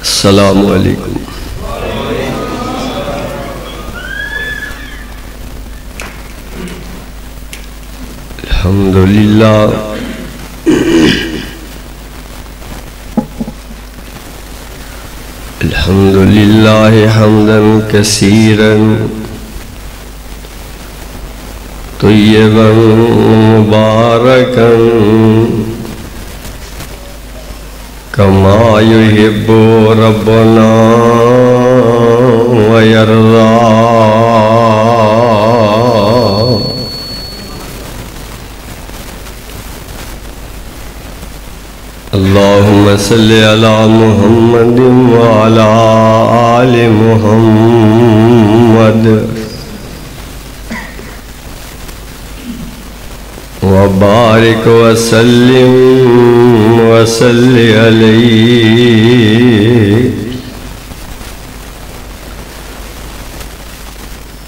السلام علیکم۔ الحمدللہ الحمدللہ حمدا کثیرا طیبا مبارکا کما یحب ربنا ویرضا۔ اللہم صلی علی محمد وعلی آل محمد وبارک وسلم وصلی علیہ۔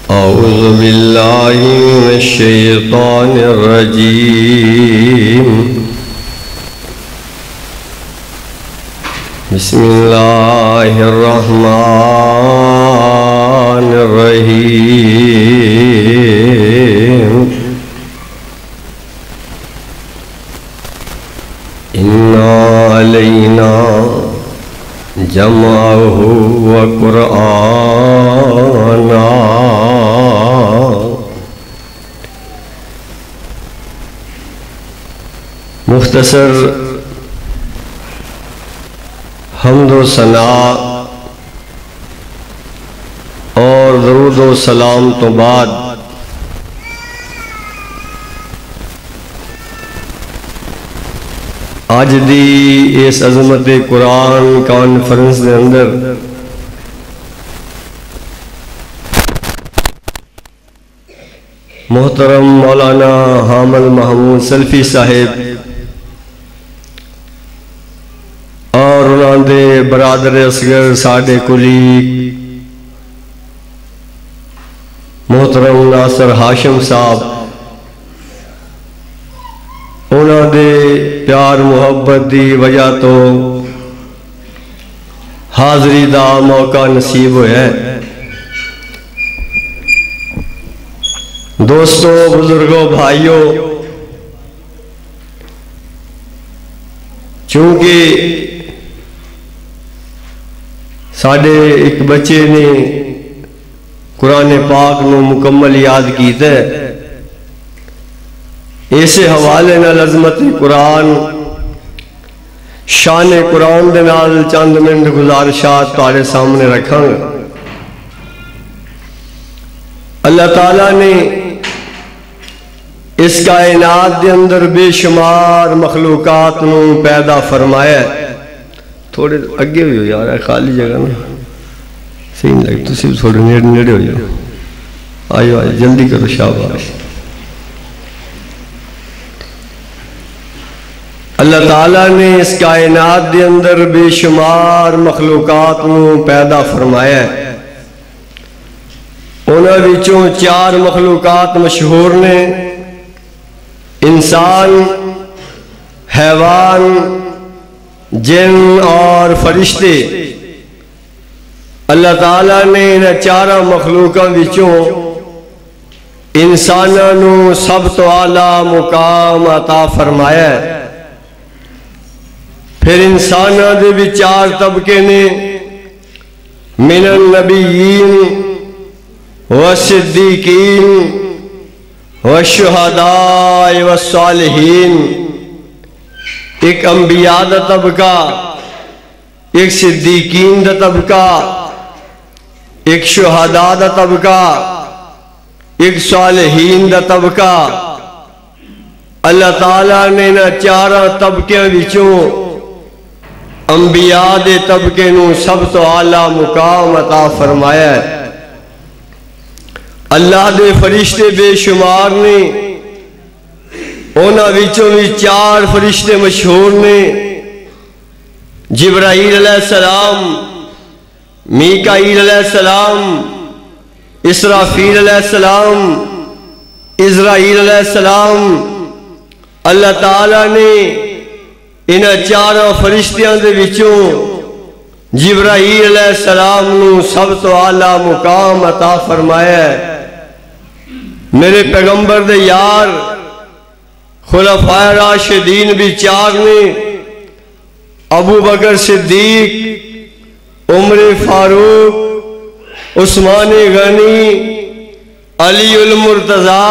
اعوذ باللہ من الشیطان الرجیم، بسم اللہ الرحمن الرحیم۔ اِنَّا عَلَيْنَا جَمْعَهُ وَقُرْآنًا۔ مختصر حمد و ثنا اور درود و سلام تو بعد آج دی اس عظمت قرآن کانفرنس دے اندر محترم مولانا حامد محمود سلفی صاحب اور انہوں دے برادر اصغر ساڈے کلی محترم ناصر ہاشم صاحب، انہوں دے پیار محبت دی وجہ تو حاضری دا موقع نصیب ہویا ہے۔ دوستوں، بزرگوں، بھائیوں، چونکہ ساڑھے ایک بچے نے قرآن پاک نو مکمل یاد کیتا ہے، اسے حوالے نال عظمت قرآن شان قرآن دے نال چند منٹ گزارشات تارے سامنے رکھاں گا۔ اللہ تعالیٰ نے اس کائنات دے اندر بے شمار مخلوقات نو پیدا فرمایا ہے۔ تھوڑے اگے ہوئی ہو یار، خالی جگہ نا صحیح نہیں لگتا، صرف تھوڑے نیڑے ہو جاؤ، آئیو آئیو جلدی کرو، شاباش۔ اللہ تعالیٰ نے اس کائنات دے اندر بے شمار مخلوقات نو پیدا فرمایا ہے۔ انہاں وچوں 4 مخلوقات مشہور نے: انسان، حیوان، جن اور فرشتے۔ اللہ تعالیٰ نے ان 4 مخلوقاں وچوں انساناں نو سب تو اعلیٰ مقام عطا فرمایا ہے۔ پھر انساناں دے بھی 4 طبقے نے: من النبیین والصدیقین والشہداء والصالحین۔ ایک انبیاء دا طبقہ، ایک صدیقین دا طبقہ، ایک شہداء دا طبقہ، ایک صالحین دا طبقہ۔ اللہ تعالیٰ نے نہ 4 طبقے وچوں انبیاء دے طبقے نو سب تو اعلیٰ مقام عطا فرمایا ہے۔ اللہ دے فرشتے بے شمار نے، انہاں وچوں بھی 4 فرشتے مشہور نے: جبرائیل علیہ السلام، میکائیل علیہ السلام، اسرافیل علیہ السلام، اسرائیل علیہ السلام اللہ تعالیٰ نے انہاں چاراں فرشتیاں دے وچوں جبرائیل علیہ السلام نو سب تو اعلیٰ مقام عطا فرمایا ہے۔ میرے پیغمبر دے یار خلفائے راشدین بھی چار نے، ابو بکر صدیق، عمر فاروق، عثمان غنی، علی المرتضی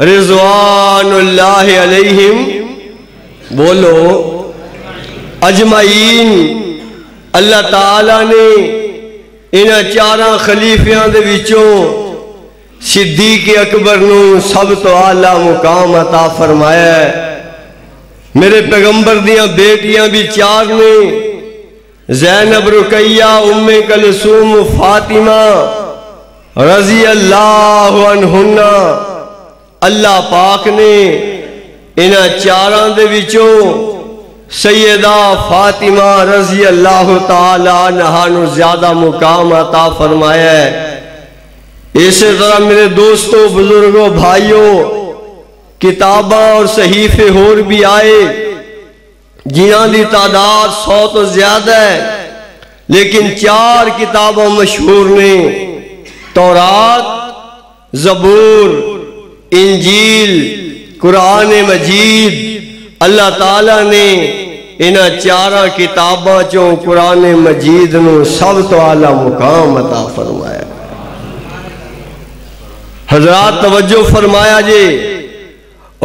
رضوان اللہ علیہم بولو اجمعین۔ اللہ تعالیٰ نے انہاں چاراں خلیفیاں دے وچوں صدیق اکبر نو سب تو اعلیٰ مقام عطا فرمایا ہے۔ میرے پیغمبر دیاں بیٹیاں بھی چار نے، زینب، رقیہ، ام کلثوم، فاطمہ رضی اللہ عنہنہ۔ اللہ پاک نے انہاں چاراں دے وچوں سیدہ فاطمہ رضی اللہ تعالیٰ عنہا نو زیادہ مقام عطا فرمایا ہے۔ اسی طرح میرے دوستوں، بزرگوں، بھائیوں، کتاباں اور صحیفے اور بھی آئے جنہاں دی تعداد 100 تو زیادہ ہے، لیکن 4 کتاباں مشہور نے، تورات، زبور، انجیل، قرآن مجید۔ اللہ تعالیٰ نے انہاں 4 کتاباں چوں قرآن مجید نو سب تو اعلیٰ مقام عطا فرمایا۔ حضرات توجہ فرمایا جی،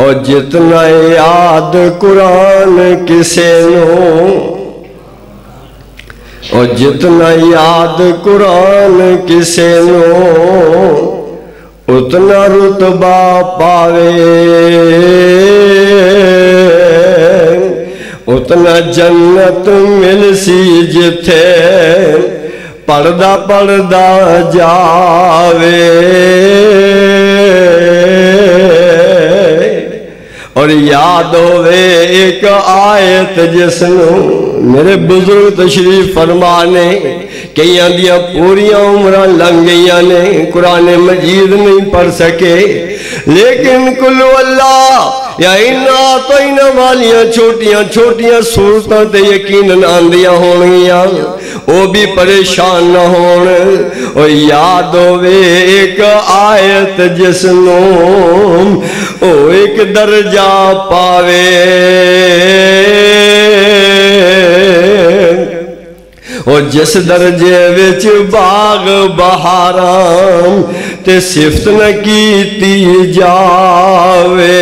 اور جتنا یاد قرآن کسے نو، اور جتنا یاد قرآن کسے نو، اتنا رتبہ پاوے، اتنا جنت مل سی جتھے پردہ پردہ جاوے۔ اور یاد ہوئے ایک آیت جس نو میرے بزرگ تشریف فرمانے کئیاں دیا پوریاں عمرہ لنگ گئیاں نے قرآن مجید نہیں پڑھ سکے، لیکن کلو اللہ یا انہا تو انہا والیاں چھوٹیاں چھوٹیاں صورتاں تے یقیناً آندیاں ہونگیاں، وہ بھی پریشان نہ ہون۔ اور یاد ہوئے ایک آیت جس نو او ایک درجہ پاوے، اور جس درجے وچ باغ بہاراں تے صفت نہ کیتی جاوے۔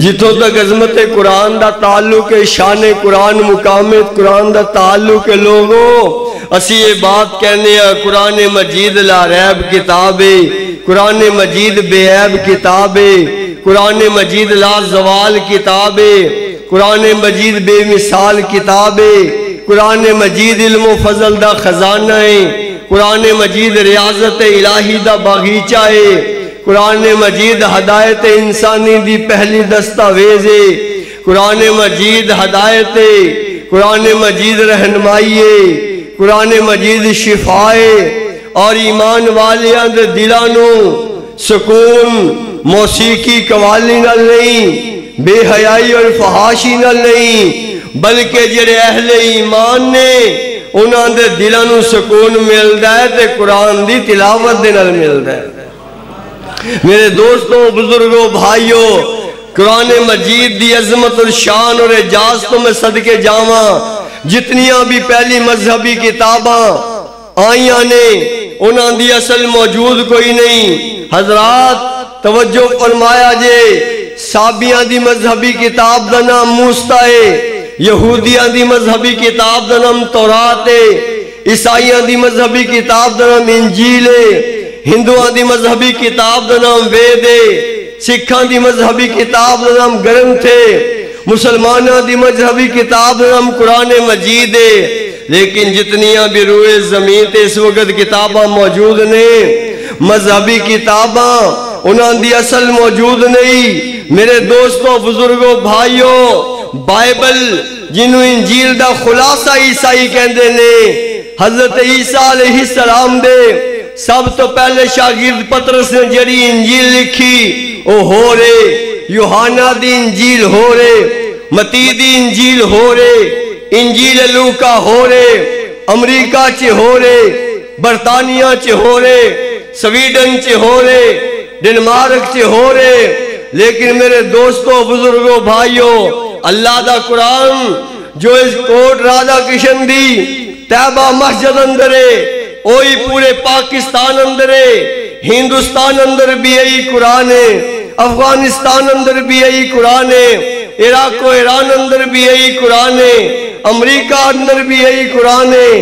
جتوں تک عظمت قرآن دا تعلق ہے، شان قرآن، مقام قرآن دا تعلق ہے، لوگوں اسی یہ بات کہنے ہیں قرآن مجید لا ریب کتاب ہے، قرآن مجید بے عیب کتاب ہے، قرآن مجید لا زوال کتاب ہے، قرآن مجید بے مثال کتاب ہے، قرآن مجید علم و فضل دا خزانہ ہے، قرآن مجید ریاضت الہی دا باغیچہ ہے، قرآن مجید ہدایت انسانی دی پہلی دستاویز ہے، قرآن مجید ہدایت ہے، قرآن مجید رہنمائی ہے، قرآن مجید شفا ہے، اور ایمان والیاں دے دلانوں سکون موسیقی قوالی نہ نہیں، بے حیائی اور فحاشی نہ نہیں، بلکہ جڑے اہل ایمان نے انہاں دے دلانوں سکون ملدا ہے تے قرآن دی تلاوت دے نال ملدا ہے۔ میرے دوستوں، بزرگوں، بھائیوں، قرآن مجید دی عظمت اور شان اور اعجاز تو میں صدقے جاواں، جتنیاں بھی پہلی مذہبی کتاباں آئیاں نے انہاں دی اصل موجود کوئی نہیں۔ حضرات توجہ فرمایا جے، صابیاں دی مذہبی کتاب دا نام موسیٰ ہے، یہودیاں دی مذہبی کتاب دا نام تورات ہے، عیسائیاں دی مذہبی کتاب دا نام انجیل ہے، ہندوان دی مذہبی کتاب دا نام وید ہے، سکھان دی مذہبی کتاب دا نام گرنتھ ہے، مسلمانہ دی مذہبی کتاب دا نام قرآن مجید ہے۔ لیکن جتنیاں بھی روئے زمین تے اس وقت کتاباں موجود نے، مذہبی کتاباں انہاں دی اصل موجود نہیں۔ میرے دوستوں، بزرگوں، بھائیوں، بائبل جنہوں انجیل دا خلاصہ عیسائی کہندے نے، حضرت عیسیٰ علیہ السلام دے سب تو پہلے شاگرد پطرس نے جڑی انجیل لکھی او ہو رے، یوحنا دی انجیل ہو رے، متی دی انجیل ہو رے، انجیل لوکا ہو رے، امریکہ چے ہو رے، برطانیہ چے ہو رے، سویڈن چے ہو رے، ڈنمارک چے ہو رے۔ لیکن میرے دوستوں، بزرگوں، بھائیوں، اللہ دا قرآن جو اس کوٹ راجہ کشن دی تیبہ مسجد اندرے، اوہی پورے پاکستان اندرے، ہندوستان اندر بھی یہی قرآن ہے، افغانستان اندر بھی یہی قرآن ہے، عراق و ایران اندر بھی یہی قرآن ہے، امریکہ اندر بھی یہی قرآن ہے،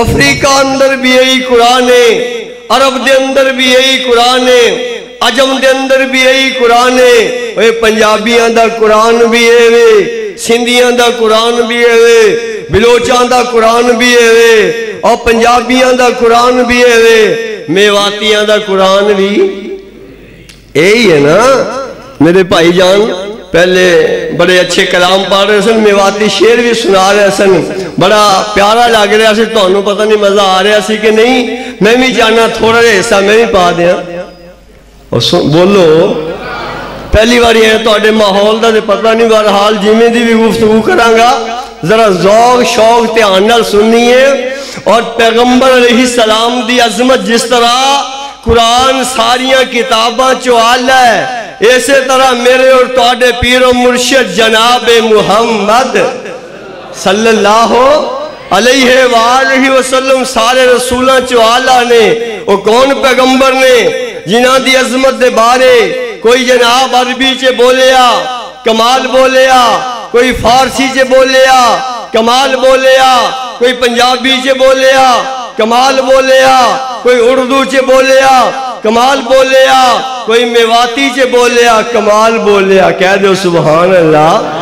افریقہ اندر بھی یہی قرآن ہے، عرب دے اندر بھی یہی قرآن ہے، عجم دے اندر بھی یہی قرآن ہے۔ اے پنجابیاں دا قرآن بھی ہے، سندھیاں دا قرآن بھی ہے، بلوچاں دا قرآن بھی ہے، اور پنجابیاں دا قرآن بھی ہے، میواتیاں دا قرآن بھی یہی ہے نا۔ میرے بھائی جان پہلے بڑے اچھے کلام پڑھ رہے سن، میواتی شعر بھی سنا رہے سن، بڑا پیارا لگ رہا سی، تو انہوں پتہ نہیں مزہ آ رہا سی کہ نہیں۔ میں بھی جانا تھوڑا رہے حصہ میں بھی پا دیا، اور بولو پہلی باری ہے تو اڈے ماحول دا دے پتہ نہیں، بہرحال جیمیں دی بھی گفتگو کرانگا، ذرا ذوق شوق تیانل سننی ہے۔ اور پیغمبر علیہ السلام دی عظمت جس طرح قرآن ساریاں کتاباں چوال ہے، اسی طرح میرے اور تواڈے پیر و مرشد جناب محمد صلی اللہ علیہ وآلہ وسلم سارے رسولاں چوالا نے۔ وہ کون پیغمبر نے جنہاں دی عظمت دے بارے کوئی جناب عربی چے بولیا کمال بولیا، کوئی فارسی چے بولیا کمال بولیا، کوئی پنجابی چے بولیا کمال بولیا، کوئی اردو چے بولیا کمال بولیا، کوئی میواتی چے بولیا کمال بولیا۔ کہہ دو سبحان اللہ۔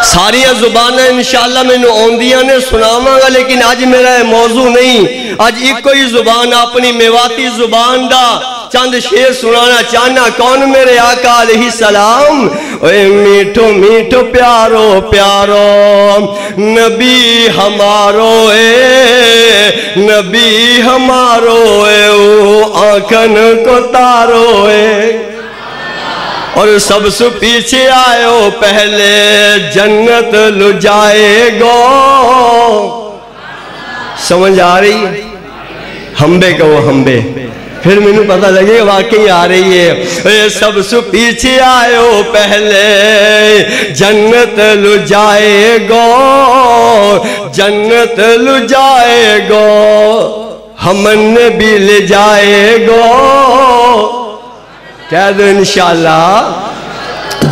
ساریاں زبانیں انشاءاللہ میں نے اوندیاں نے سناواں گا، لیکن آج میرا موضوع نہیں۔ آج ایک کوئی زبان اپنی میواتی زبان دا چند شعر سنانا چاہنا۔ کون میرے آقا علیہ السلام؟ اے میٹھو میٹھو پیارو پیارو نبی ہمارو، اے نبی ہمارو، اے او آنکھن کو تارو، اے اور سب سے پیچھے آئے ہو پہلے جنت لو جائے گو۔ سمجھ آ رہی ہے؟ ہمبے کہو ہمبے، پھر میں نے پتہ لگے واقعی آ رہی ہے۔ سب سے پیچھے آئے ہو پہلے جنت لو جائے گو، جنت لو جائے گو، ہمن بھی لے جائے گو۔ کہہ دو انشاءاللہ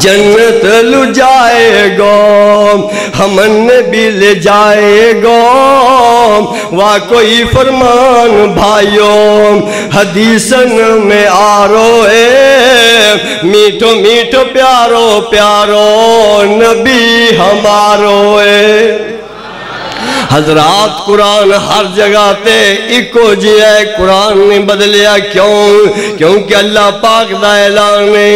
جنت لو جائے گو، ہمن بھی لے جائے گو۔ واہ کوئی فرمان بھائیوں حدیثن میں آرو، اے میٹھو میٹھو پیارو پیارو نبی ہمارو، اے حضرات قرآن ہر جگہ تے ایکو جی ہے، قرآن نے بدلیا کیوں؟ کیونکہ اللہ پاک دا اعلان ہے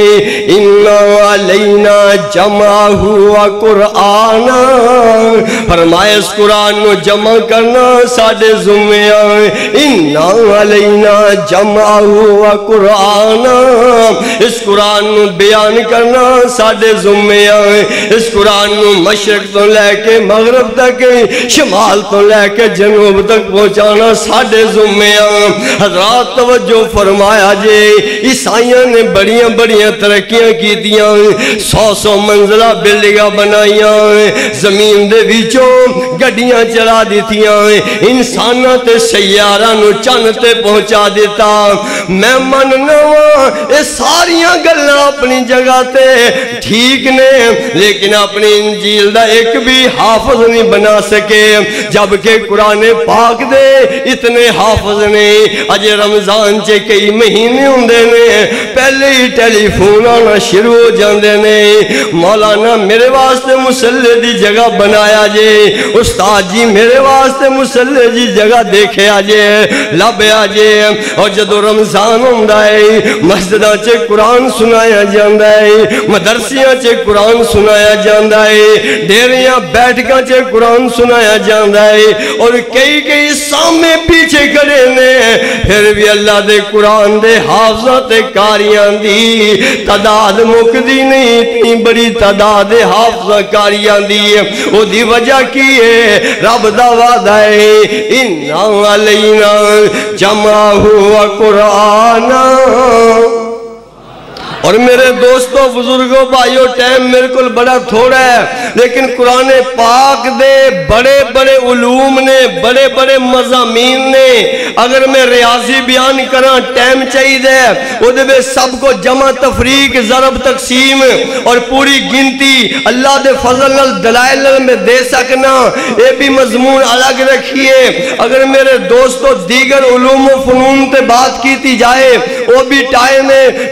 اِنَّا عَلَيْنَا جَمْعَهُ وَقُرْآنًا، فرمائے اس قرآن نو جمع کرنا ساڑھے ذمہ آئے۔ اِنَّا عَلَيْنَا جَمْعَهُ وَقُرْآنًا، اس قرآن نو بیان کرنا ساڑھے ذمہ آئے۔ اس قرآن نو مشرق تو لے کے مغرب تک، شمال تو لے کے جنوب تک پہنچانا ساڑھے ذمہ آئے۔ حضرات توجہ فرمایا جے، عیسائیاں نے بڑیاں بڑیاں ترقیاں کی دیاں، 100 منزلہ بلڈنگاں بنائیاں، زمین دے وچوں گڈیاں چلا دیتیاں، انساناں تے سیارہ نو چند تے پہنچا دیتا۔ میں مننا اے ساریاں گلاں اپنی جگہ تے ٹھیک نے، لیکن اپنی انجیل دا ایک بھی حافظ نہیں بنا سکے، جبکہ قرآن پاک دے اتنے حافظ نے۔ اج رمضان چے کئی مہینے ہوندے نے، پہلے ہی ٹیلی فون آنا شروع ہو جاندے نے، مولانا میرے واسطے مصلے دی جگہ بنایا جے، استاد جی میرے واسطے مصلے دی جگہ دیکھیا جے، لبیا جے۔ اور جدو رمضان ہوندا ہے مسجداں چ قرآن سنایا جاندا ہے، مدرسیاں چ قرآن سنایا جاندا ہے، ڈیریاں بیٹھکاں چ قرآن سنایا جاندا ہے، اور کئی سامنے پیچھے کھڑے نے، پھر بھی اللہ دے قرآن دے حافظاں تے قاریاں دی تعداد مکدی نہیں، اتنی بڑی تعداد حافظاں قاریاں دی۔ او دی وجہ کی ہے؟ رب دا وعدہ ہے اِنَّا عَلَيْنَا جَمْعَهُ وَقُرْآنًا۔ اور میرے دوستو بزرگوں بھائیو ٹائم میرے کو بڑا تھوڑا ہے، لیکن قرآن پاک دے بڑے بڑے علوم نے، بڑے بڑے مضامین نے، اگر میں ریاضی بیان کرا ٹائم چاہیے دے وہ دے بے سب کو جمع تفریق ضرب تقسیم اور پوری گنتی اللہ دے فضل دلائل میں دے سکنا، یہ بھی مضمون الگ رکھیے۔ اگر میرے دوستو دیگر علوم و فنون تے بات کیتی جائے وہ بھی ٹائم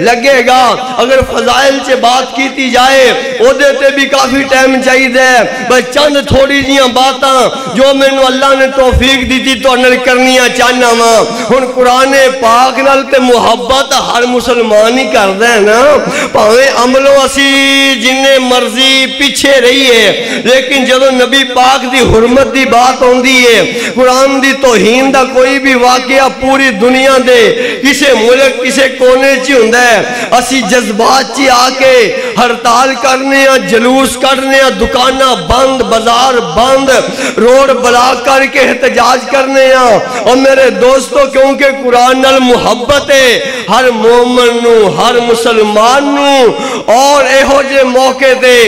لگے گا، اگر فضائل سے بات کیتی جائے وہ دیتے بھی کافی ٹائم چاہیے دے۔ بس چند تھوڑی جیاں باتاں جو میں نے اللہ نے توفیق دی تھی تو انہوں کرنیاں چاہنا ماں۔ ہن قرآن پاک نال تے محبت ہر مسلمان ہی کر دے نا، پاویں عملوں اسی جنہیں مرضی پیچھے رہی ہے، لیکن جدو نبی پاک دی حرمت دی بات ہوندی ہے، قرآن دی توہین دا کوئی بھی واقعہ پوری دنیا دے کسے ملک کسے کونے چی ہوندہ ہے، اسی جذبات چی آکے ہڑتال کرنے ہیں، جلوس کرنے ہیں، دکانہ بند، بازار بند، روڈ بلاک کر کے احتجاج کرنے ہیں۔ اور میرے دوستو کیونکہ قرآن نال محبت ہے ہر مومن نو، ہر مسلمان نو، اور ایہو جے موقع دے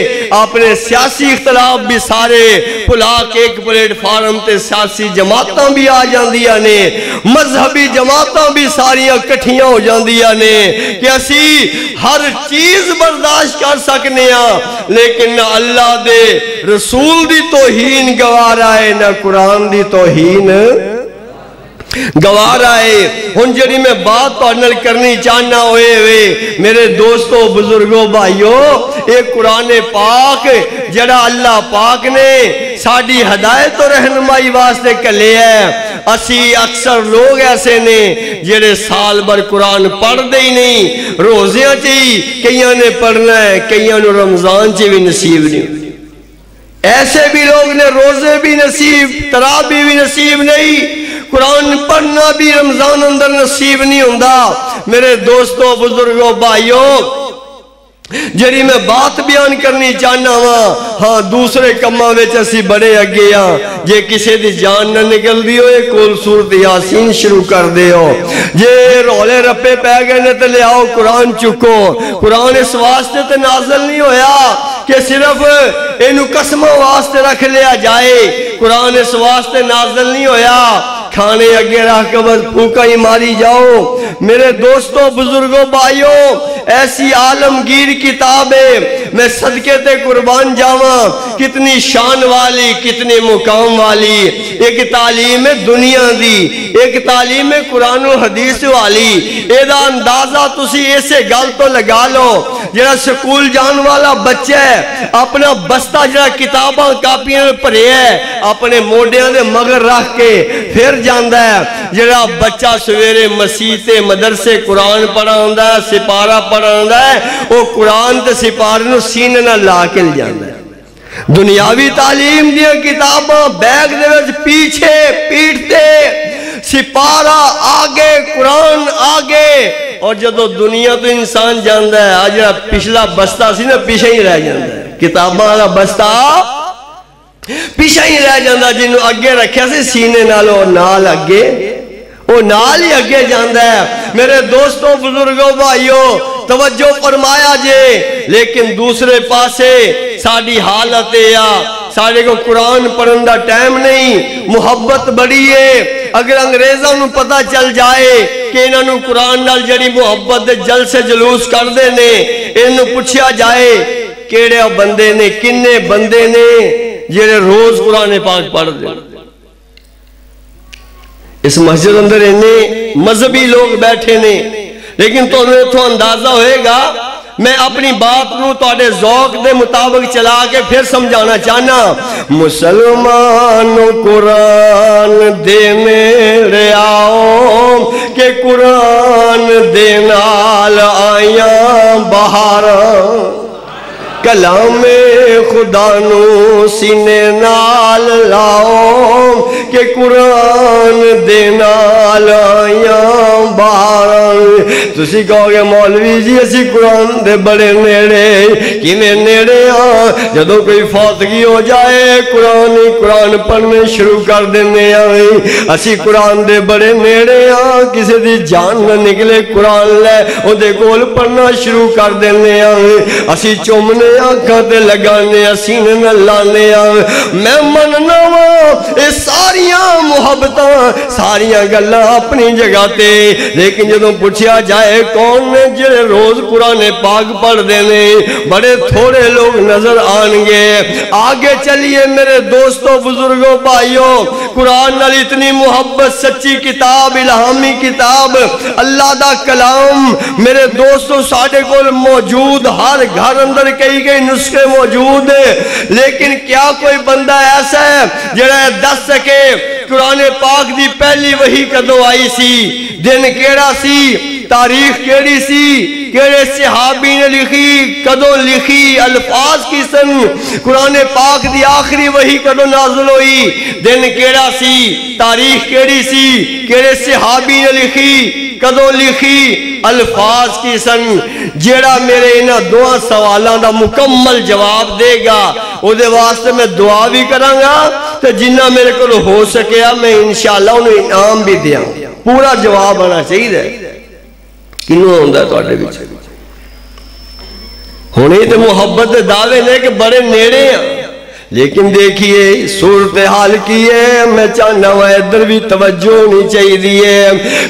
اپنے سیاسی اختلاف بھی سارے پلا کے ایک پلیٹ فارم تے سیاسی جماعتاں بھی آ جاندیا نے، مذہبی جماعتاں بھی ساریاں کٹھیاں ہو جاندیا نے کہ اسی ہر چیز برداشت کر سکنے ہیں، لیکن نہ اللہ دے رسول دی توہین گوارا ہے نہ قرآن دی توہین گوارا ہے۔ ہن جڑی میں بات تو انل کرنی چاہنا ہوئے میرے دوستو بزرگوں بھائیو، ایک قرآن پاک جڑا اللہ پاک نے ساڑی ہدایت و رہنمائی واسطے کلے ہے۔ اسی اکثر لوگ ایسے نے جڑے سال بھر قرآن پڑھ دے ہی نہیں، روزیاں چاہی کئیاں نے پڑھنا ہے، کئیاں نے رمضان چاہی بھی نصیب نہیں، ایسے بھی لوگ نے روزے بھی نصیب، تراویح بھی نصیب نہیں، قرآن پڑھنا بھی رمضان اندر نصیب نہیں ہوندہ۔ میرے دوستو بزرگوں بھائیو جڑی میں بات بیان کرنی چاہنا ہاں دوسرے کماں ویچ اسی بڑے اگے ہاں، جے کسے دی جان نہ نکل دی ہوئے کول سورت یاسین شروع کر دے ہو، جے رولے رپے پہ گئے نے تے لے آؤ قرآن چکو۔ قرآن اس واسطے تے نازل نہیں ہویا کہ صرف انہوں قسموں واسطے رکھ لیا جائے، قرآن اس واسطے نازل نہیں ہویا کھانے اگے رکھ کے بس پھوکا ہی ماری جاؤ۔ میرے دوستو بزرگوں بھائیو ایسی عالمگیر کتاب ہے، میں صدقے تے قربان جاواں، کتنی شان والی کتنی مقام والی، ایک تعلیم دنیا دی، ایک تعلیم قرآن و حدیث والی، ایدہ اندازہ تسی ایسے گل تو لگا لو جڑا سکول جان والا بچہ ہے اپنا بستہ جڑا کتاباں کاپیاں پڑھے ہے اپنے موڈیاں دے مگر رکھ کے پھر جاندہ ہے، جڑا بچہ سویرے مسیحتے مدرسے قرآن پڑھا ہوندہ ہے، سپارہ پڑھا ہوندہ ہے، وہ قرآن تے سپارہ نو سینے نہ لاکل جاندہ ہے۔ دنیاوی تعلیم دیا کتاباں بیگ دے وچ پیچھے پیٹتے، سپارہ آگے قرآن آگے، اور جدو دنیا تو انسان جاندہ ہے آج پچھلا بستہ سی نا پیچھے ہی رہ جاندہ ہے، کتاباں والا بستہ پیچھے ہی رہ جاندہ، جنہوں اگے رکھیا سے سینے نالو نال اگے وہ نال ہی اگے جاندہ ہے۔ میرے دوستوں بزرگوں بھائیو توجہ فرمایا جے، لیکن دوسرے پاسے ساڑی حالت ہے یا ساڑے کو قرآن پڑھن دا ٹائم نہیں، محبت بڑی ہے۔ اگر انگریزوں نو پتہ چل جائے کہ انہوں نے قرآن نال جڑی محبت دے جل سے جلوس کر دے نے، انہوں پوچھا جائے کیڑے بندے نے کنے بندے نے جڑے روز قرآن پاک پڑھ دے۔ اس مسجد اندر انہیں مذہبی لوگ بیٹھے نے، لیکن تو اندازہ ہوئے گا میں اپنی بات نو تواڈے ذوق دے مطابق چلا کے پھر سمجھانا چاہنا. مسلمان قرآن دینے آؤ کہ قرآن دے نال آیاں بہاراں کلام خدا نو سینے نال لاؤ کہ قرآن دے نال آیاں بہاراں. تسی کہو گے مولوی جی اسی قرآن دے بڑے نیڑے کیویں نیڑے ہاں جدوں کوئی فوتگی ہو جائے قرآن پڑھنے شروع کر دینے آئیں. اسی قرآن دے بڑے نیڑے ہاں کسی دی جان نہ نکلے قرآن لے او دے کول پڑھنا شروع کر دینے آئیں. اسی چومنے آنکھاں تے لگانے سینے نہ لانے میں مننا وا اے ساریاں محبتاں ساریاں گلاں اپنی جگہ تے لیکن جدوں پوچھیا جائے کون نے جڑے روز قرآن پاک پڑھ دینے بڑے تھوڑے لوگ نظر آن گے. آگے چلیے میرے دوستوں بزرگوں بھائیوں قرآن نال اتنی محبت سچی کتاب الہامی کتاب اللہ دا کلام میرے دوستوں ساڑھے کول موجود ہر گھر اندر کئی نسخے موجود ہیں لیکن کیا کوئی بندہ ایسا ہے جڑا دس سکے قرآن پاک دی پہلی وحی کدوں آئی سی دن کیڑا سی تاریخ کیڑی سی کیڑے صحابی نے لکھی کدوں لکھی الفاظ کی سن قرآن پاک دی آخری وحی کدوں نازل ہوئی دن کیڑا سی تاریخ کیڑی سی کیڑے صحابی نے لکھی کدوں لکھی الفاظ کی سن. جیڑا میرے انہاں دعا سوالاں دا مکمل جواب دے گا او دے واسطے میں دعا بھی کراں گا تے جنہ میرے کو ہو سکیا میں انشاءاللہ انہوں انعام بھی دیاں. پورا جواب آنا چاہیے کنوں ہوندا تواڈے وچ ہونے تے محبت دے دعوے نے کہ بڑے نیڑے ہیں لیکن دیکھیے صورتحال کی ہے میں چاہنا ہوا ادھر بھی توجہ نہیں چاہیے.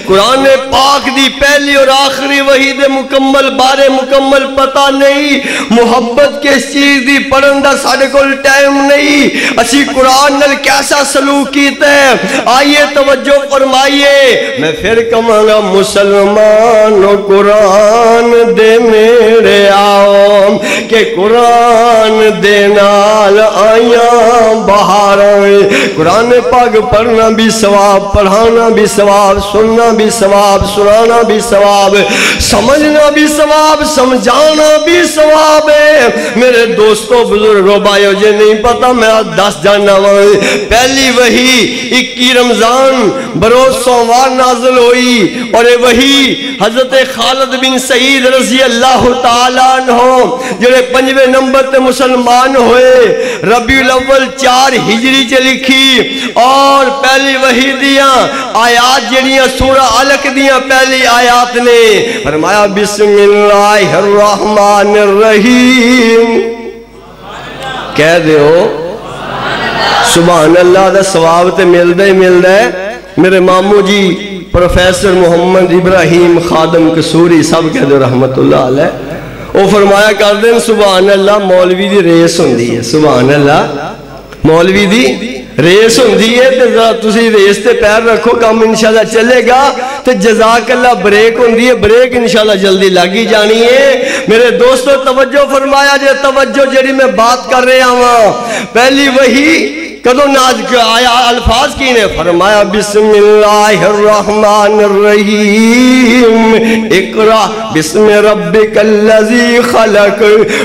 قرآن پاک دی پہلی اور آخری وحی دے مکمل بارے مکمل پتہ نہیں محبت کس چیز دی پڑھن دا ساڈے کول ٹائم نہیں اسی قرآن نال کیسا سلوک کیتا ہے آئیے توجہ فرمائیے. میں پھر کہاں گا مسلمان قرآن دے میرے آؤ کہ قرآن دے نال آیاں بہاراں. قرآن پاک پڑھنا بھی ثواب پڑھانا بھی ثواب سننا بھی ثواب سنانا بھی ثواب سمجھنا بھی ثواب سمجھانا بھی ثواب ہے. میرے دوستوں بزرگوں بھائیو جے نہیں پتا میں آج 10 جانا ہوں. پہلی وحی 21 رمضان بروز سوموار نازل ہوئی اور یہ وحی حضرت خالد بن سعید رضی اللہ تعالیٰ عنہ جڑے 5ویں نمبر تے مسلمان ہوئے ربیع الاول 4 ہجری چ لکھی اور پہلی وحی دیاں آیات جڑیاں سورہ علق دیاں پہلی آیات نے فرمایا بسم اللہ الرحمن الرحیم کہہ دیو سبحان اللہ دا ثواب تے ملدا ہی ملدا ہے. میرے ماموں جی پروفیسر محمد ابراہیم خادم قصوری سب کہہ دو رحمت اللہ علیہ وہ فرمایا کر دیں سبحان اللہ مولوی دی ریس ہوندی ہے. سبحان اللہ مولوی دی ریس ہوندی ہے تے تسی ریس تے پیر رکھو کام انشاءاللہ چلے گا تے جزاک اللہ بریک ہوندی ہے بریک انشاءاللہ جلدی لگی جانی ہے. میرے دوستو توجہ فرمایا جے توجہ جڑی میں بات کر رہا ہوں پہلی وحی کدوں نازل آیا الفاظ کی نے فرمایا بسم اللہ الرحمن الرحیم اقرا بسم ربک الذی خلق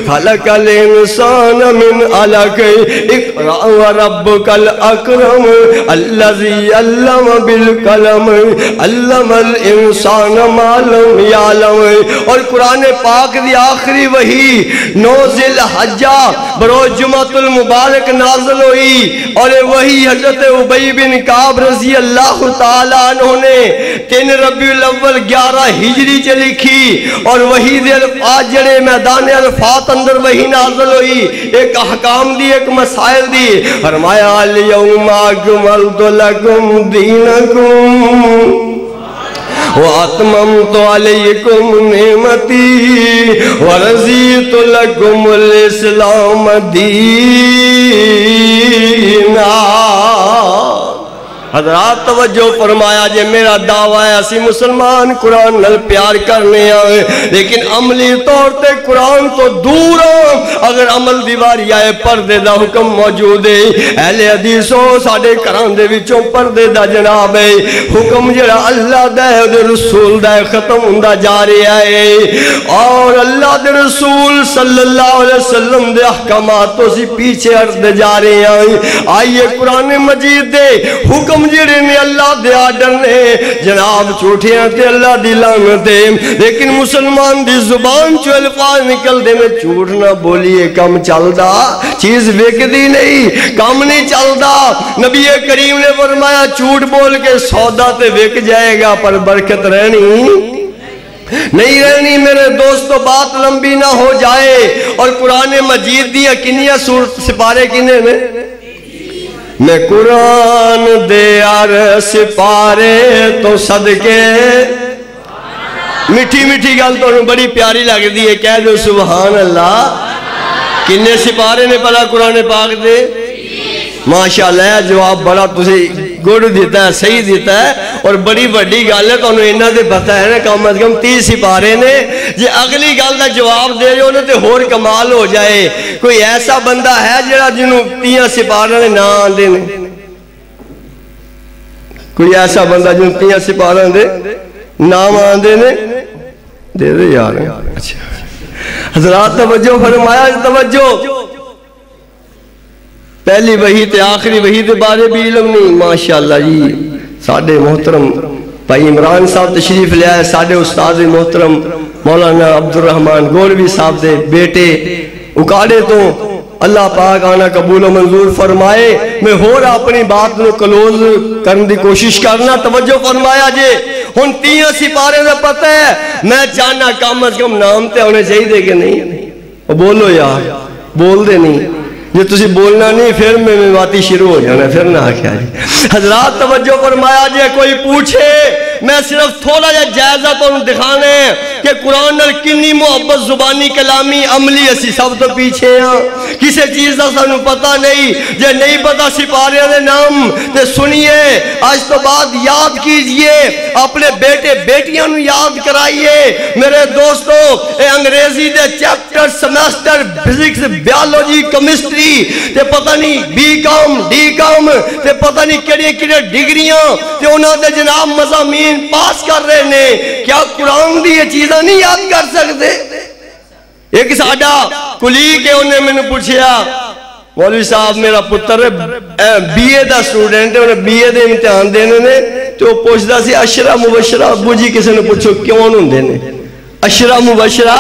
خلق الانسان من علق اقرا وربک الاکرم الذی علم بالقلم علم الانسان ما لم یعلم. اور قرآن پاک دی آخری وحی 9 ذی الحجہ بروز جمعۃ المبارک نازل ہوئی اور وہی حضرت ابی بن کعب رضی اللہ تعالیٰ عنہ نے 3 ربیع الاول 11 ہجری چ لکھی اور وہی دے الفاظ جڑے میدان عرفات اندر وہی نازل ہوئی ایک احکام دی ایک مسائل دی. فرمایا الیوم اکملت لکم دینکم وَأَتْمَمْتُ عَلَيْكُمْ نِعْمَتِي وَرَضِيتُ لَكُمُ الْإِسْلَامَ دِينًا. حضرات توجہ فرمایا جے میرا دعویٰ ہے اسی مسلمان قرآن نل پیار کرنے آئے لیکن عملی طور تے قرآن تو دور ہوں اگر عمل دیواری آئے پردے دا حکم موجود ہے اہل حدیثوں ساڑھے کران دے وچوں پردے دا جناب ہے حکم جڑا اللہ دا ہے دے رسول دا ہے ختم ہوندا جا رہا ہے اور اللہ دے رسول صلی اللہ علیہ وسلم دے احکامات تو سی پیچھے ہٹتے جا رہے ہیں آئیے قرآن مجید دے حکم جڑے نے اللہ دے آرڈر نے جناب چھوٹیاں تے اللہ دی لعنت دے لیکن مسلمان دی زبان چو الفاظ نکل دے میں جھوٹ نہ بولیے کم چلدا چیز وک دی نہیں کم نہیں چلدا نبی کریم نے فرمایا جھوٹ بول کے سودا تے وک جائے گا پر برکت رہنی نہیں رہنی میرے دوستو بات لمبی نہ ہو جائے اور قرآن مجید دیا کنیا سورت سپارے کنے میں میں قرآن دے سپارے تو صدقے میٹھی میٹھی گل تو بڑی پیاری لگ دی ہے کہہ دو سبحان اللہ کنے سپارے نے پڑھا قرآن پاک دے ماشاءاللہ جواب بڑا تجھے گوڑ دیتا ہے صحیح دیتا ہے اور بڑی بڑی گل ہے تو انہوں انہاں دے پتا ہے نا کم از کم 30 سپارے نے جے اگلی گل دا جواب دے جو انہوں تے ہور کمال ہو جائے کوئی ایسا بندہ ہے جڑا جنہوں 30 سپارے نے نہ آندے نے کوئی ایسا بندہ جنہوں 30 سپارے دے نام آندے نے دے دے یار اچھا حضرات توجہ فرمایا توجہ پہلی وحی تے آخری وحی تے بارے بھی علم نہیں ماشاءاللہ جی ساڑھے محترم بھائی عمران صاحب تشریف لے آئے ساڑھے استاد محترم مولانا عبدالرحمن گولوی صاحب دے بیٹے اکاڑے تو اللہ پاک آنا قبول و منظور فرمائے میں ہو رہا اپنی بات میں کلوز کرنے دی کوشش کرنا توجہ فرمایا جے ہن 30 سپارے دا پتہ ہے میں چاہنا کم از کم نام تے ہونے چاہیے دے کہ نہیں بولو یار بول دے نہیں جو تسی بولنا نہیں پھر میں باتی شروع ہو جانا پھر نہ آکھیا جی حضرات توجہ فرمایا جے کوئی پوچھے میں صرف تھوڑا جا جائزہ تو دکھانے کہ قرآن نال کنی محبت زبانی کلامی عملی اسی سب تو پیچھے ہیں کسے چیز دا سانو پتہ نہیں جے نہیں پتہ سپارے دے نام تے سنیے آج تو بعد یاد کیجئے اپنے بیٹے بیٹیاں نو یاد کرائیے میرے دوستو اے انگریزی دے chapter semester physics biology chemistry تے پتہ نہیں بی کام ڈی کام تے پتہ نہیں کیڑے کیڑے ڈگریاں تے انہاں دے جناب مضامین پاس کر رہے نے کیا قرآن دی یہ چیزیں نہیں یاد کر سکتے ایک ساڑھا کلی کے انہیں میں نے پوچھیا مولوی صاحب میرا پتر بی اے دا سٹوڈنٹ ہے انہیں بی اے دے امتحان دینے نے تو پوچھتا سی اشرہ مبشرہ ابو جی کسی نے پوچھو کیوں انہوں دینے اشرہ مبشرہ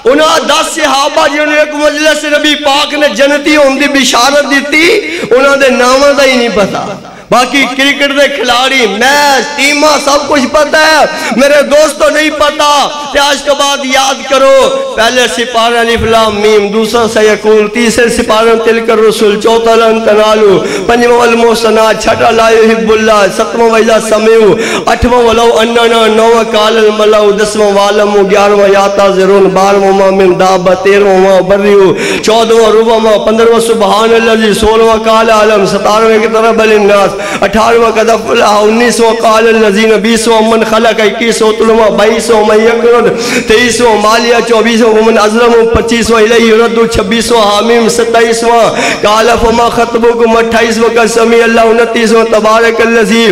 انہاں 10 صحابہ جنہوں نے ایک مجلس نبی پاک نے جنتی ہوں دی بشارت دیتی انہاں دے نامہ دا ہی نہیں پتا باقی کرکٹ دے کھلاڑی میچ ٹیمہ سب کچھ پتا ہے میرے دوستو نہیں پتا کہ آج کے بعد یاد کرو پہلے سپارہ الف لام میم دوسرا سیکون تیسرے سپارہ تلک الرسول چوتھا لن تنالو پنجواں والمحسنات چھٹا لا یحب اللہ ستواں وَإِذَا سَمِعُوا اٹھواں وَلَوْ أَنَّنَا نوواں قَالَ الْمَلَأُ دسواں وَعْلَمُوا گیارہواں یَعْتَذِرُونَ بارہواں مَا مِن دَابَّةٍ تیرہواں بَرِّئُوا چودہواں ربعواں پندرہواں سبحان الذی سولہواں قال عالم ستارہواں اقترب للناس 18واں قد افلح 19واں قال الذین 20واں من خلق 21واں طلواں 22واں من یقرد 23واں مالیہ 24واں من ازلم 25واں الیہ یرد 26واں حامیم 27واں قال فما خطبکم 28واں قد سمیع اللہ 29واں تبارک الذی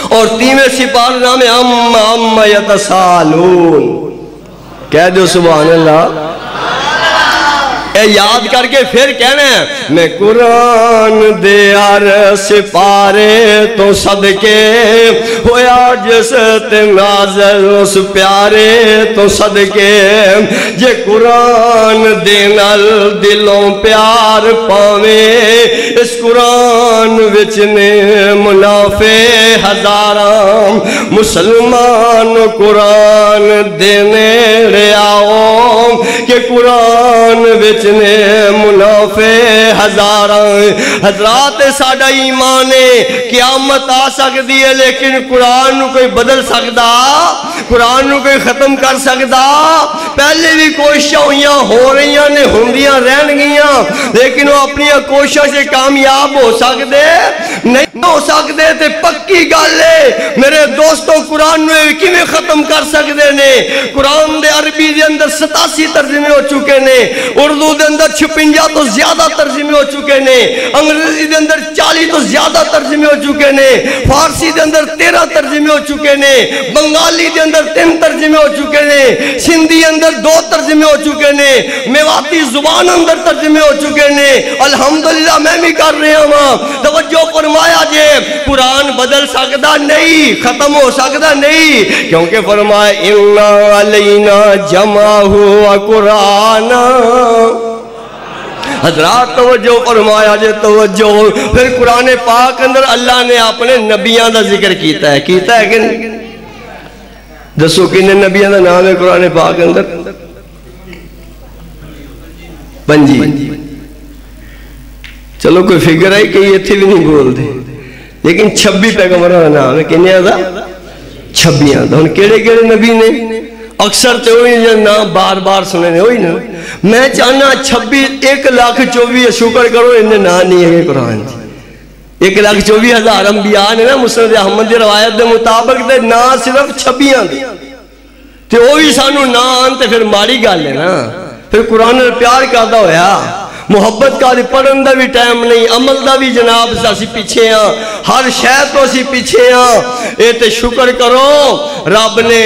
اور 30ویں سپارہ نام عم یتسالون کہہ دو سبحان اللہ اے یاد کر کے پھر کہنا ہے میں قرآن دے سپارے تو صدقے ہویا جس تے نازل اس پیارے تو صدقے جے قرآن دے نال دلوں پیار پاویں اس قرآن وچ نے منافع ہزاراں مسلمان قرآن دینے رہاؤ کہ قرآن بچنے منافع ہزاراں حضرات ساڈا ایمان ہے قیامت آ سکتی ہے لیکن قرآن نو کوئی بدل سکتا قرآن نو کوئی ختم کر سکتا پہلے بھی کوششاں ہوئیاں ہو رہیاں نے ہوندیاں رہن گیاں لیکن وہ اپنی کوشش سے کامیاب ہو سکتے نہیں ہو سکتے تے پکی گل ہے میرے دوستوں قرآن نو کیویں ختم کر سکتے نے قرآن دے عربی دے اندر 87 ترجمے ہو چکے نے اردو دے اندر 56 تو زیادہ ترجمے ہو چکے نے انگریزی دے اندر 40 تو زیادہ ترجمے ہو چکے نے فارسی دے اندر 13 ترجمے ہو چکے نے بنگالی دے اندر 3 ترجمے ہو چکے نے سندھی اندر 2 ترجمے ہو چکے نے میواتی زبان اندر ترجمے ہو چکے نے الحمدللہ میں بھی کر رہا ہوں توجہ فرمایا جے قرآن بدل سکتا نہیں ختم ہو سکتا نہیں کیونکہ فرمایا اِنَّا عَلَيْنَا جَمَعُهُ وَقُرْآنًا حضرات توجہ فرمایا جے توجہ پھر قرآن پاک اندر اللہ نے اپنے نبیان دا ذکر کیتا ہے کہ نہیں دسو کنے نبیان دا نام ہے قرآن پاک اندر 5 چلو کوئی فکر آئی کہ یہ تھی بھی نہیں بول دے لیکن 26 پیغمبروں کا نام ہے کنیا دا 26 دا ان کیڑے کیڑے نبی نے اکثر تو ہوئی جو نام بار بار سنے نے ہوئی نا میں چاہنا 26 1,24,000 شکر کرو انہیں نام نہیں ہے قرآن 1,24,000 انبیاء نے نا مسند احمد دی روایت دے مطابق دے نام صرف 26 دے تو وہی سانو نام تے پھر ماری گال ہے نا پھر قرآن پیار کرتا ہویا محبت کا دی پڑھن دا بھی ٹائم نہیں عمل دا بھی جناب اسی پیچھے ہاں ہر شاید تو اسی پیچھے ہاں اے تے شکر کرو رب نے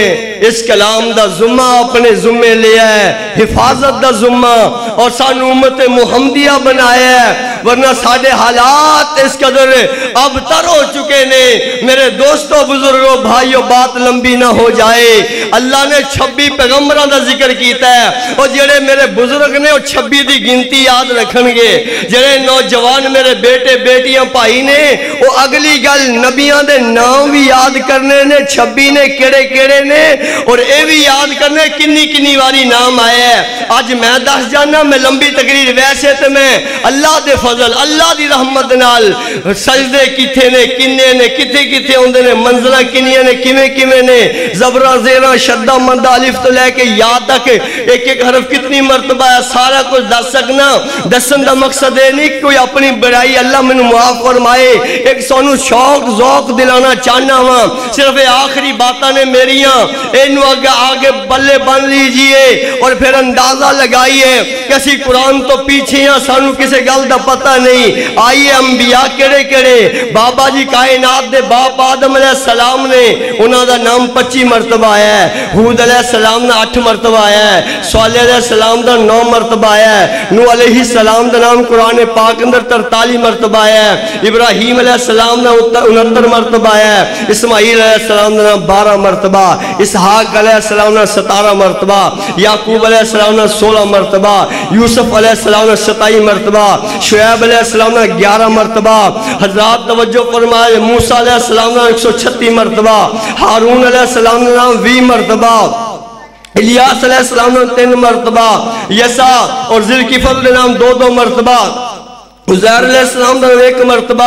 اس کلام دا ذمہ اپنے ذمے لیا ہے حفاظت دا ذمہ اور سانو امت محمدیہ بنایا ہے ورنہ ساڑھے حالات اس قدر اب تر ہو چکے نے میرے دوستوں بزرگوں بھائیوں بات لمبی نہ ہو جائے اللہ نے 26 پیغمبران دا ذکر کیتا ہے اور جڑے میرے بزرگ نے اور 26 دی گنتی یاد رکھن گے جڑے نوجوان میرے بیٹے بیٹیاں پائی نے وہ اگلی گل نبیان دے نام بھی یاد کرنے نے 26 نے کیڑے کیڑے نے اور اے بھی یاد کرنے کنی کنی واری نام آئے ہیں آج میں دس جانا میں لمبی تقریر ویسے تو میں اللہ دے فضل اللہ دی رحمت نال سجدے کتھے نے کنے نے کتھے کتھے ہوندے نے منزلہ کنیاں نے کیویں کیویں نے زبرہ زیرہ شدہ مندہ الف تو لے کے یا تک ایک ایک حرف کتنی مرتبہ ہے سارا کچھ دس سکنا دسن دا مقصد ہے نہیں کوئی اپنی بڑائی اللہ میں معاف فرمائے ایک سونو شوق ذوق دلانا چاہنا ہوا صرف آخری باتاں نے میریاں انو آگے بلے بن لیجئے اور پھر اندازہ لگائیے کسی قرآن تو پیچھے ہیں سانو کسے گل دا پتہ نہیں آئیے انبیاء کڑے کڑے بابا جی کائنات دے باپ آدم علیہ السلام نے انہوں دا نام 25 مرتبہ آیا ہے حود علیہ السلام دا 8 مرتبہ آیا ہے صالح علیہ السلام دا 9 مرتبہ آیا ہے نوح علیہ السلام دا نام قرآن پاک اندر 43 مرتبہ آیا ہے ابراہیم علیہ السلام دا 69 مرتبہ آیا ہے اسماعیل علیہ السلام دا نام 12 مرتبہ اسحاق علیہ السلام دا 17 مرتبہ یعقوب علیہ السلام دا 16 مرتبہ یوسف علیہ السلام دا 27 مرتبہ شعیب علیہ السلام دا 11 مرتبہ حضرات توجہ فرمائے موسیٰ علیہ السلام دا 136 مرتبہ ہارون علیہ السلام دا نام 20 مرتبہ الیاس علیہ السلام نے 3 مرتبہ یسا اور ذوالکفل نے نام 2 مرتبہ عزیر علیہ السلام نے 1 مرتبہ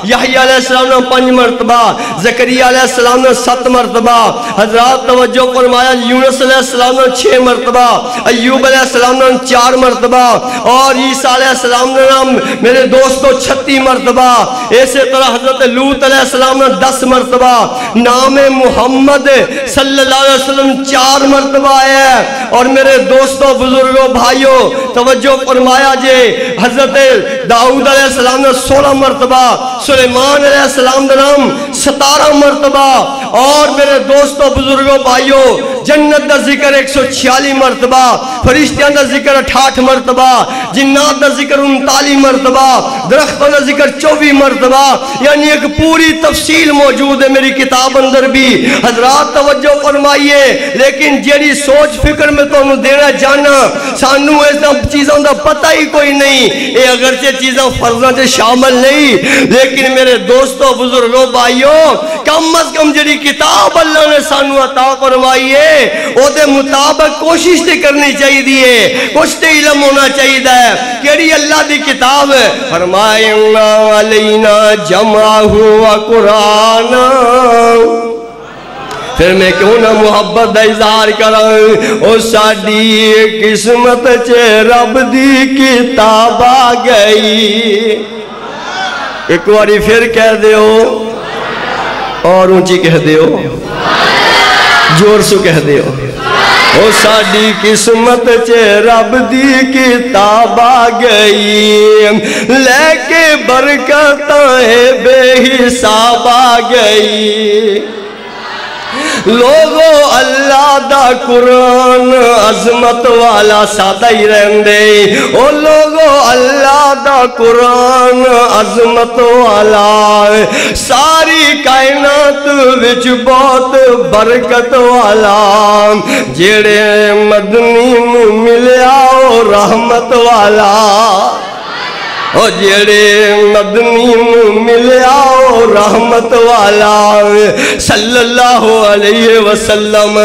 یحییٰ علیہ السلام نے 5 مرتبہ زکریا علیہ السلام نے 7 مرتبہ حضرات توجہ فرمایا یونس علیہ السلام نے 6 مرتبہ ایوب علیہ السلام نے 4 مرتبہ اور عیسیٰ علیہ السلام نے نام میرے دوستو 36 مرتبہ ایسے طرح حضرت لوط علیہ السلام نے 10 مرتبہ نام محمد صلی اللہ علیہ وسلم 4 مرتبہ آیا ہے اور میرے دوستو بزرگوں بھائیوں توجہ فرمایا جے حضرت داؤد علیہ السلام نے 16 مرتبہ سلیمان علیہ السلام نے نام 17 مرتبہ اور میرے دوستوں بزرگوں بھائیوں جنت دا ذکر 146 مرتبہ فرشتیان دا ذکر 68 مرتبہ جنات دا ذکر 39 مرتبہ درختوں دا ذکر 24 مرتبہ یعنی ایک پوری تفصیل موجود ہے میری کتاب اندر بھی حضرات توجہ فرمائیے لیکن جیڑی سوچ فکر میں تو انہوں دینا جانا سانو ایسا چیزوں دا پتہ ہی کوئی نہیں اے اگرچہ چیزیں فرضاں سے شامل نہیں لیکن میرے دوستوں بزرگوں بھائیوں کم از کم جڑی کتاب اللہ نے سانو عطا فرمائی ہے او دے مطابق کوشش تے کرنی چاہیے دیئے، کچھ تے علم ہونا چاہیے ہے کیڑی اللہ دی کتاب فرمائے علینا جمعہ و قرآن، پھر میں کیوں نہ محبت دا اظہار کروں، او ساڈی قسمت چے رب دی کتاب آ گئی، ایک باری پھر کہہ دیو اور اونچی کہہ دیو، جور سو کہہ دیو، او ساڈی قسمت چے رب دی کتاب آ گئی، لے کے برکتیں بے حساب آ گئی، لوگو اللہ دا قرآن عظمت والا سادہ ہی رہندے، او لوگو اللہ دا قرآن عظمت والا ساری کائنات وچ بہت برکت والا، جیڑے مدنی نو ملیا او رحمت والا، او جیڑے مدنی نو ملیا او رحمت والا، صلی اللہ علیہ وسلم،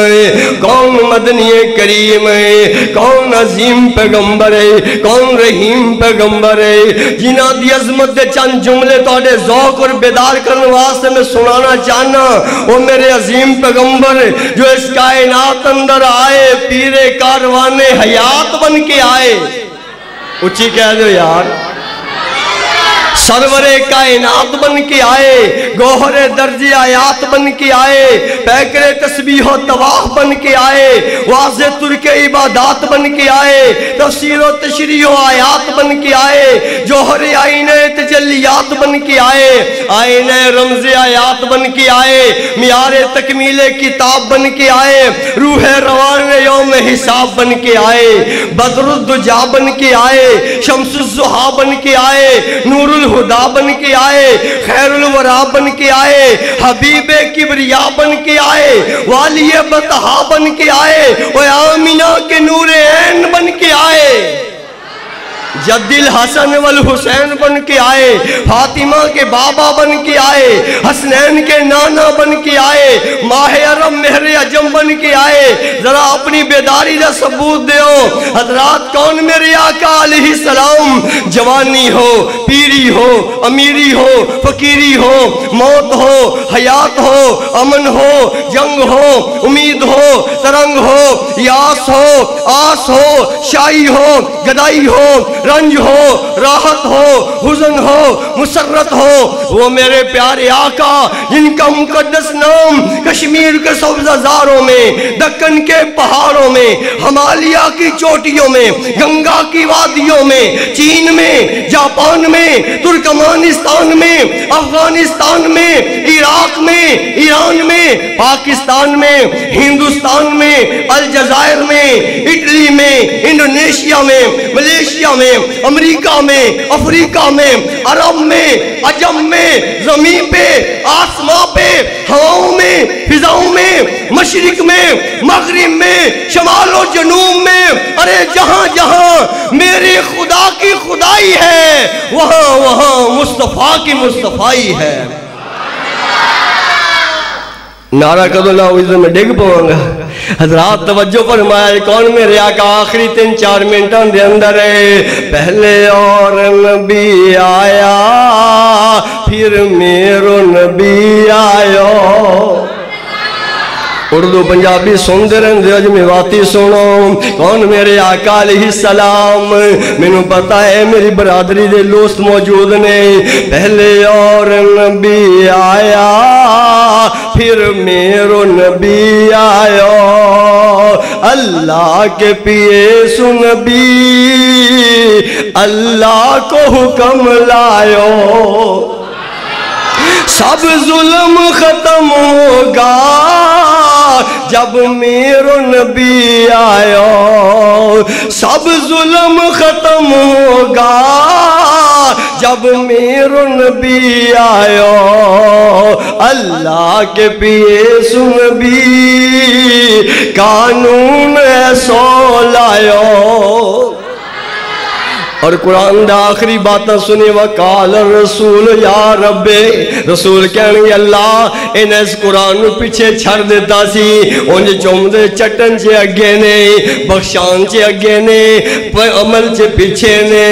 کون مدنی کریم ہے، کون عظیم پیغمبر ہے، کون رحیم پیغمبر ہے، جنہاں دی عظمت دے چند جملے توڑے ذوق اور بیدار کرنے واسطے میں سنانا چاہنا، وہ میرے عظیم پیغمبر جو اس کائنات اندر آئے، پیرے کاروان حیات بن کے آئے، اچھی کہہ دو یار، سرور کائنات بن کے آئے، گوہر درج آیات بن کے آئے، پیکر تسبیح و طواف بن کے آئے، واضح ترک عبادات بن کے آئے، تفسیر و تشریح و آیات بن کے آئے، جوہر آئینہ تجلیات بن کے آئے، آئینہ رمز آیات بن کے آئے، معیار تکمیل کتاب بن کے آئے، روح روان یوم حساب بن کے آئے، بدر الدجا بن کے آئے، شمس الضحا بن کے آئے، نور الہدا بن کے آئے، خیر الورا بن کے آئے، حبیب کبریا بن کے آئے، والی بطحا بن کے آئے، و آمینہ کے نور عین بن کے آئے، جد الحسن والحسین بن کے آئے، فاطمہ کے بابا بن کے آئے، حسنین کے نانا بن کے آئے، ماہ عرب مہر عجم بن کے آئے، ذرا اپنی بیداری دا ثبوت دیو حضرات، کون میرے آقا علیہ السلام، جوانی ہو، پیری ہو، امیری ہو، فقیری ہو، موت ہو، حیات ہو، امن ہو، جنگ ہو، امید ہو، ترنگ ہو، یاس ہو، آس ہو، شائی ہو، گدائی ہو، رنج ہو، راحت ہو، حزن ہو، مسرت ہو، وہ میرے پیارے آقا جن کا مقدس نام کشمیر کے سبزہ زاروں میں، دکن کے پہاڑوں میں، ہمالیہ کی چوٹیوں میں، گنگا کی وادیوں میں، چین میں، جاپان میں، ترکمانستان میں، افغانستان میں، عراق میں، ایران میں، پاکستان میں، ہندوستان میں، الجزائر میں، اٹلی میں، انڈونیشیا میں، ملیشیا میں، امریکہ میں، افریقہ میں، عرب میں، عجم میں، زمین پہ، آسمان پہ، ہواؤں میں، فضاؤں میں، مشرق میں، مغرب میں، شمال و جنوب میں، ارے جہاں جہاں میرے خدا کی خدائی ہے، وہاں وہاں مصطفیٰ کی مصطفائی ہے۔ نعرہ کدو لاؤ میں ڈگ پاؤں گا۔ حضرات توجہ فرمایا، کون میرے آقا آخری 3-4 منٹوں دے اندر ہے، پہلے اور نبی آیا پھر میرو نبی آیا۔ اردو پنجابی سندے رہندے اجمیواتی سنو، کون میرے آقا علیہ السلام، میں نے پتا ہے میری برادری دے دوست موجود نے، پہلے اور نبی آیا پھر میرو نبی آیا، اللہ کے پیے سو نبی اللہ کو حکم لائیو، سب ظلم ختم ہوگا جب میرو نبی آیا، سب ظلم ختم ہوگا جب میرو نبی آیا، اللہ کے پیے سو نبی قانون ایسو لائیو۔ اور قرآن دا آخری باتاں سنی وقال الرسول یا رب رسول کہنے اللہ انہیں اس قرآن نو پیچھے چھڑ دیتا سی انہیں چومدے چٹن چے اگے نے بخشان چے اگے نے عمل چے پیچھے نے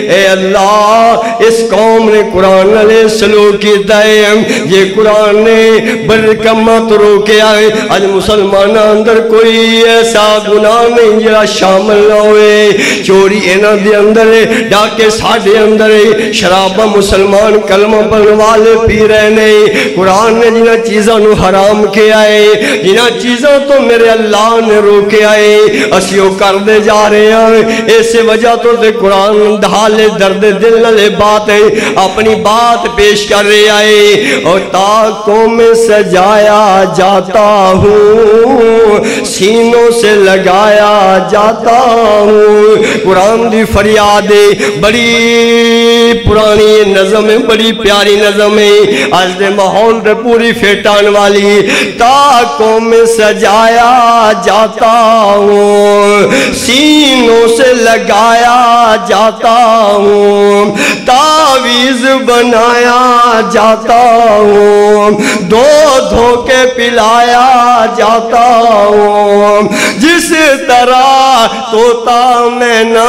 اے اللہ اس قوم نے قرآن علیہ سلوک کیتا ہے یہ قرآن نے برکمت روکے آئے آج مسلمان اندر کوئی ایسا گناہ نہیں جرا شامل نہ ہوئے چوری اینا دے اندر ڈاکے ساڑھے اندر شرابہ مسلمان کلمہ پڑھنے والے پی رہے نہیں قرآن نے جنہ چیزوں نو حرام کے آئے جنہ چیزوں تو میرے اللہ نے روکے آئے اسیوں کر دے جا رہے ہیں ایسے وجہ تو دے قرآن دھالے درد دل نلے بات ہے اپنی بات پیش کر رہے آئے اور تاکوں میں سجایا جاتا ہوں سینوں سے لگایا جاتا ہوں قرآن دی فریاد بڑی پرانی نظم ہے بڑی پیاری نظم ہے آج دے ماحول دے پوری پھیٹان والی تاکوں میں سجایا جاتا ہوں سینوں سے لگایا جاتا ہوں تعویذ بنایا جاتا ہوں دو دھوکے پلایا جاتا ہوں جس طرح طوطا مینا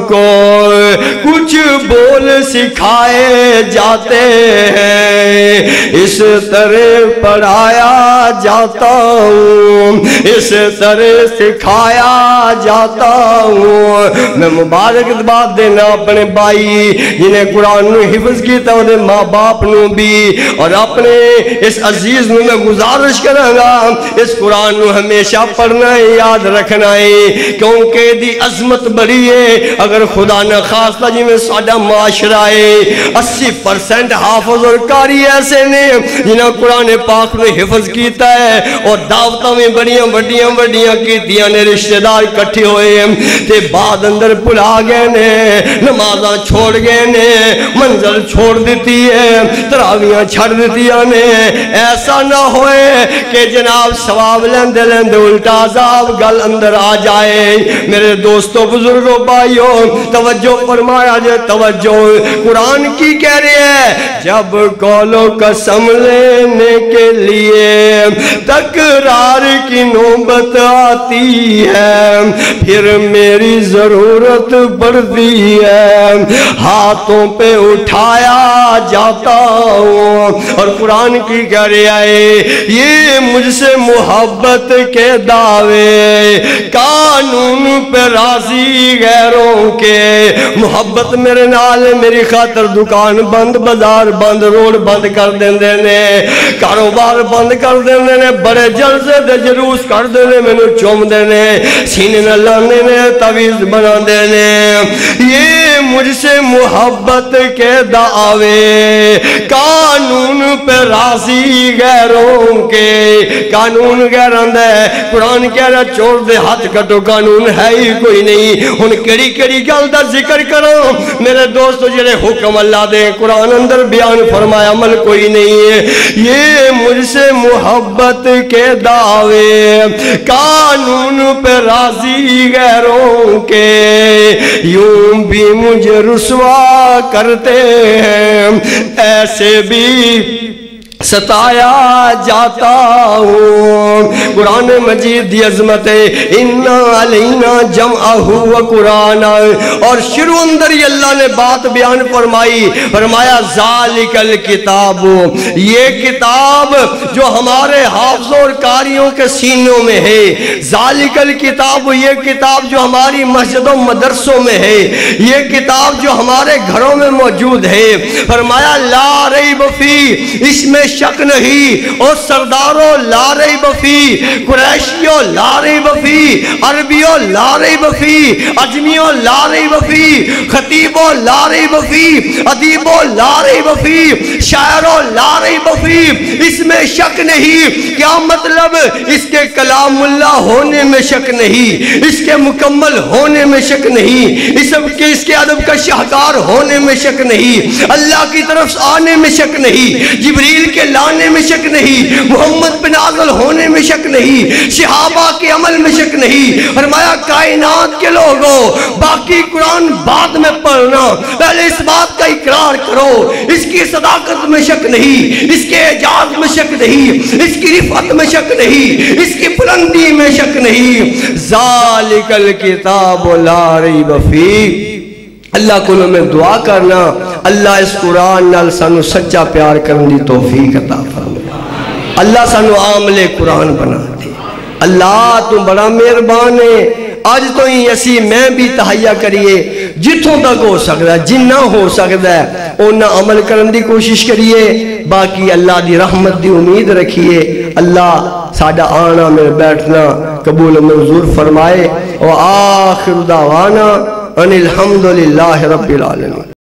کو کچھ بول سکھائے جاتے ہیں اس طرح پڑھایا جاتا ہوں اس طرح سکھایا جاتا ہوں میں مبارک بات دینا اپنے بھائی جنہیں قرآن نو حفظ کی تو دے ماں باپ نو بھی اور اپنے اس عزیز نو میں گزارش کروں گا اس قرآن نو ہمیشہ پڑھنا ہے یاد رکھنا ہے کیونکہ دی عظمت بڑی ہے اگر خدا نہ خواستہ جی میں ساڑھا معاشرہ ہے 80% حافظ اور قاری ایسے نے جنہاں قرآن پاک میں حفظ کیتا ہے اور دعوتہ میں بڑیاں کیتیاں نے رشتہ دار کٹھے ہوئے تے بعد اندر پلا گئے نے نمازاں چھوڑ گئے نے منزل چھوڑ دیتی ہے تراویاں چھڑ دیتیاں نے ایسا نہ ہوئے کہ جناب ثواب لیندے الٹا عذاب گل اندر آ جائے میرے دوستوں بزرگوں بھائیوں توجہ فرمایا جائے توجہ قرآن کی کہہ رہے ہے جب قول و قسم لینے کے لیے تکرار کی نوبت آتی ہے پھر میری ضرورت پڑتی ہے ہاتھوں پہ اٹھایا جاتا ہوں اور قرآن کی کہہ رہے ہے یہ مجھ سے محبت کے دعوے قانون پہ راضی غیروں کے محبت میرے نال میری خاطر دکان بند بازار بند روڈ بند کر دیندے نے کاروبار بند کر دیندے نے بڑے جلسے دے جلوس کر دیندے میں نے چوم دینے سینے نہ لانے نے تعویذ بنا دینے یہ مجھ سے محبت کے دعوے قانون پہ راضی غیروں کے قانون غیر اندہ ہے قرآن کہہ رہا چور دے ہاتھ کٹو قانون ہے ہی کوئی نہیں ان کڑی گل دا ذکر کرو میرے دوستو جڑے حکم اللہ دے قرآن اندر بیان فرمایا عمل کوئی نہیں ہے یہ مجھ سے محبت کے دعوے قانون پہ راضی غیروں کے یوں بھی مجھے رسوا کرتے ہیں ایسے بھی ستایا جاتا ہوں قرآن مجید دی عظمت ہے اِنَّا عَلَيْنَا جَمْعَهُ وَقُرْآنَ اور شروع اندر ہی اللہ نے بات بیان فرمایا ذَلِكَ الْكِتَابُ یہ کتاب جو ہمارے حافظوں اور قاریوں کے سینوں میں ہے ذَلِكَ الْكِتَابُ یہ کتاب جو ہماری مسجدوں مدرسوں میں ہے یہ کتاب جو ہمارے گھروں میں موجود ہے فرمایا لا ریب فیہ اس میں شک نہیں اور سرداروں لا ریب فیہ قریشیوں لا ریب فیہ عربیوں لا ریب فیہ اجمیوں لا ریب فیہ خطیبوں لا ریب فیہ ادیبوں لا ریب فیہ شاعروں لا ریب فیہ اس میں شک نہیں کیا مطلب اس کے کلام اللہ ہونے میں شک نہیں اس کے مکمل ہونے میں شک نہیں اس کے ادب کا شاہکار ہونے میں شک نہیں اللہ کی طرف آنے میں شک نہیں جبریل کے لانے میں شک نہیں محمد بن نازل ہونے میں شک نہیں، صحابہ کے عمل میں شک نہیں۔ فرمایا کائنات کے لوگوں باقی قرآن بعد میں پڑھنا، پہلے اس بات کا اقرار کرو اس کی صداقت میں شک نہیں، اس کے اعجاز میں شک نہیں، اس کی رفعت میں شک نہیں، اس کی بلندی میں شک نہیں۔ ذالک الکتاب لا ریب فیہ۔ اللہ کو میں دعا کرنا اللہ اس قرآن نال سانو سچا پیار کرنے دی توفیق عطا فرمائے، اللہ سانو عامل قرآن بنا دے۔ اللہ تو بڑا مہربان ہے، آج تو ہی ایسی میں بھی تہیا کریے جتوں تک ہو سکتا ہے، جنہ ہو سکتا ہے انہ عمل کرنے دی کوشش کریے، باقی اللہ دی رحمت دی امید رکھیے۔ اللہ ساڑھا آنا میں بیٹھنا قبول منظور فرمائے، وآخر دعوانا ان الحمدللہ رب العالمین۔